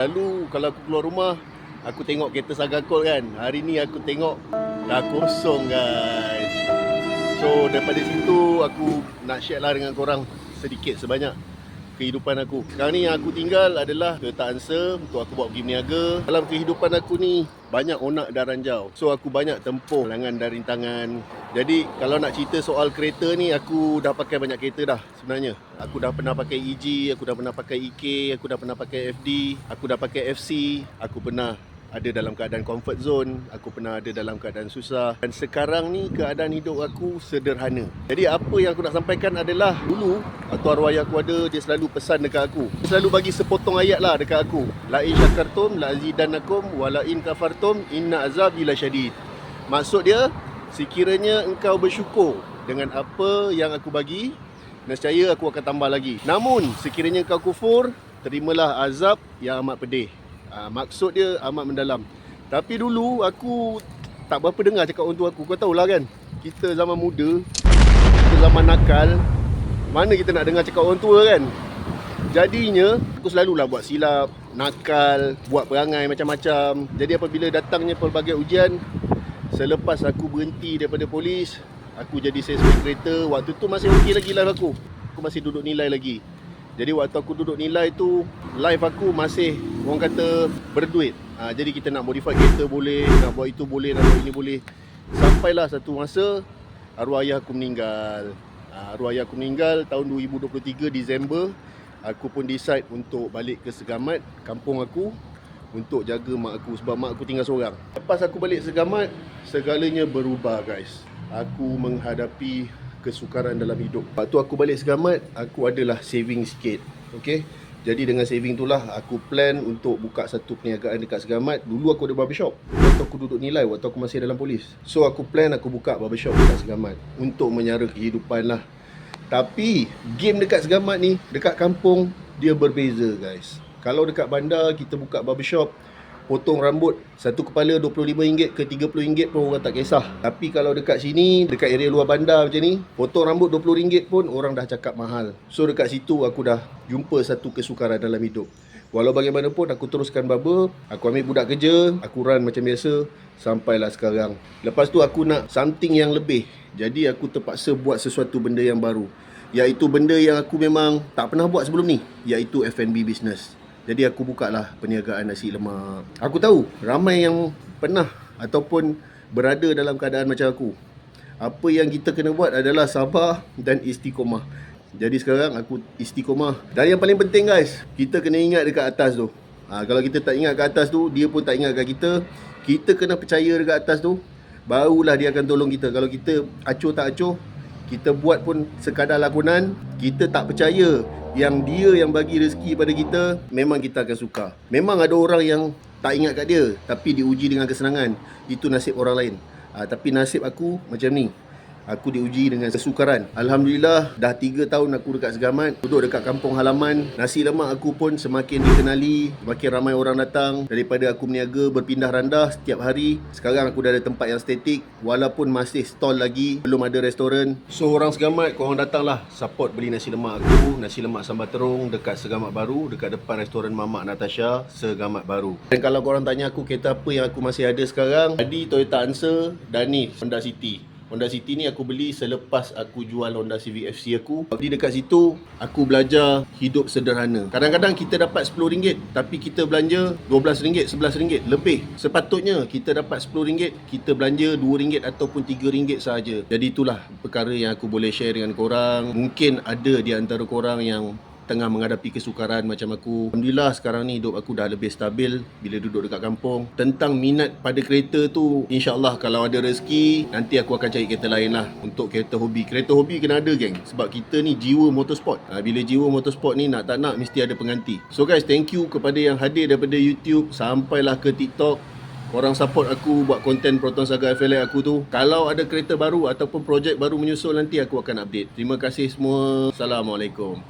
Lalu kalau aku keluar rumah, aku tengok kereta Sagakol kan. Hari ni aku tengok dah kosong guys. So daripada situ aku nak share lah dengan korang sedikit sebanyak kehidupan aku. Sekarang ni yang aku tinggal adalah Toyota Answer untuk aku bawa pergi berniaga. Dalam kehidupan aku ni banyak onak dan ranjau. So aku banyak tempuh halangan dan rintangan. Jadi kalau nak cerita soal kereta ni, aku dah pakai banyak kereta dah sebenarnya. Aku dah pernah pakai EG, aku dah pernah pakai EK, aku dah pernah pakai FD, aku dah pakai FC, aku pernah ada dalam keadaan comfort zone, aku pernah ada dalam keadaan susah. Dan sekarang ni keadaan hidup aku sederhana. Jadi apa yang aku nak sampaikan adalah, dulu waktu arwah ayah aku ada, dia selalu pesan dekat aku, dia selalu bagi sepotong ayat lah dekat aku. La in syakartum la azidannakum wa la in kafartum inna azabi lasyadid. Maksud dia, sekiranya engkau bersyukur dengan apa yang aku bagi, nescaya aku akan tambah lagi. Namun sekiranya engkau kufur, terimalah azab yang amat pedih. Maksud dia amat mendalam. Tapi dulu aku tak berapa dengar cakap orang tua aku. Kau tahulah kan, kita zaman muda, kita zaman nakal, mana kita nak dengar cakap orang tua kan. Jadinya aku selalulah buat silap, nakal, buat perangai macam-macam. Jadi apabila datangnya pelbagai ujian, selepas aku berhenti daripada polis, aku jadi salesman kereta. Waktu tu masih okey lagi life aku. Aku masih duduk nilai lagi. Jadi waktu aku duduk nilai tu, life aku masih orang kata berduit. Jadi kita nak modify kereta boleh, nak buat itu boleh, nak buat ini boleh. Sampailah satu masa arwah ayah aku meninggal. Arwah ayah aku meninggal tahun 2023 Disember. Aku pun decide untuk balik ke Segamat, kampung aku, untuk jaga mak aku sebab mak aku tinggal seorang. Lepas aku balik Segamat, segalanya berubah guys. Aku menghadapi kesukaran dalam hidup. Waktu aku balik Segamat, aku adalah saving sikit. Okay? Jadi dengan saving itulah aku plan untuk buka satu perniagaan dekat Segamat. Dulu aku ada barbershop. Waktu aku duduk nilai, waktu aku masih dalam polis. So aku plan aku buka barbershop dekat Segamat untuk menyara kehidupan lah. Tapi game dekat Segamat ni, dekat kampung, dia berbeza guys. Kalau dekat bandar kita buka barbershop, potong rambut satu kepala RM25 ke RM30 pun orang tak kisah. Tapi kalau dekat sini, dekat area luar bandar macam ni, potong rambut RM20 pun orang dah cakap mahal. So dekat situ aku dah jumpa satu kesukaran dalam hidup. Walau bagaimanapun aku teruskan barber, aku ambil budak kerja, aku run macam biasa sampailah sekarang. Lepas tu aku nak something yang lebih. Jadi aku terpaksa buat sesuatu benda yang baru, iaitu benda yang aku memang tak pernah buat sebelum ni, iaitu F&B business. Jadi aku buka lah perniagaan nasi lemak. Aku tahu ramai yang pernah ataupun berada dalam keadaan macam aku. Apa yang kita kena buat adalah sabar dan istiqomah. Jadi sekarang aku istiqomah. Dan yang paling penting guys, kita kena ingat dekat atas tu. Kalau kita tak ingat kat atas tu, dia pun tak ingat kat kita. Kita kena percaya dekat atas tu, barulah dia akan tolong kita. Kalau kita acuh tak acuh, kita buat pun sekadar lakonan, kita tak percaya yang dia yang bagi rezeki pada kita, memang kita akan suka. Memang ada orang yang tak ingat kat dia, tapi diuji dengan kesenangan. Itu nasib orang lain. Tapi nasib aku macam ni. Aku diuji dengan kesukaran. Alhamdulillah, dah 3 tahun aku dekat Segamat, duduk dekat kampung halaman. Nasi lemak aku pun semakin dikenali, semakin ramai orang datang. Daripada aku berniaga berpindah randah setiap hari, sekarang aku dah ada tempat yang statik. Walaupun masih stall lagi, belum ada restoran. So orang Segamat, korang datanglah support beli nasi lemak aku. Nasi lemak sambal terung dekat Segamat Baru, dekat depan restoran Mamak Natasha, Segamat Baru. Dan kalau korang tanya aku kereta apa yang aku masih ada sekarang, tadi Toyota Answer dan ni Honda City. Honda City ni aku beli selepas aku jual Honda Civic FC aku. Jadi dekat situ aku belajar hidup sederhana. Kadang-kadang kita dapat RM10, tapi kita belanja RM12, RM11 lebih. Sepatutnya kita dapat RM10, kita belanja RM2 ataupun RM3 sahaja. Jadi itulah perkara yang aku boleh share dengan korang. Mungkin ada di antara korang yang tengah menghadapi kesukaran macam aku. Alhamdulillah sekarang ni hidup aku dah lebih stabil bila duduk dekat kampung. Tentang minat pada kereta tu, InsyaAllah kalau ada rezeki, nanti aku akan cari kereta lain lah untuk kereta hobi. Kereta hobi kena ada geng, sebab kita ni jiwa motorsport. Bila jiwa motorsport ni nak tak nak mesti ada pengganti. So guys, thank you kepada yang hadir daripada YouTube sampailah ke TikTok. Korang support aku buat konten Proton Saga FLA aku tu. Kalau ada kereta baru ataupun projek baru menyusul, nanti aku akan update. Terima kasih semua. Assalamualaikum.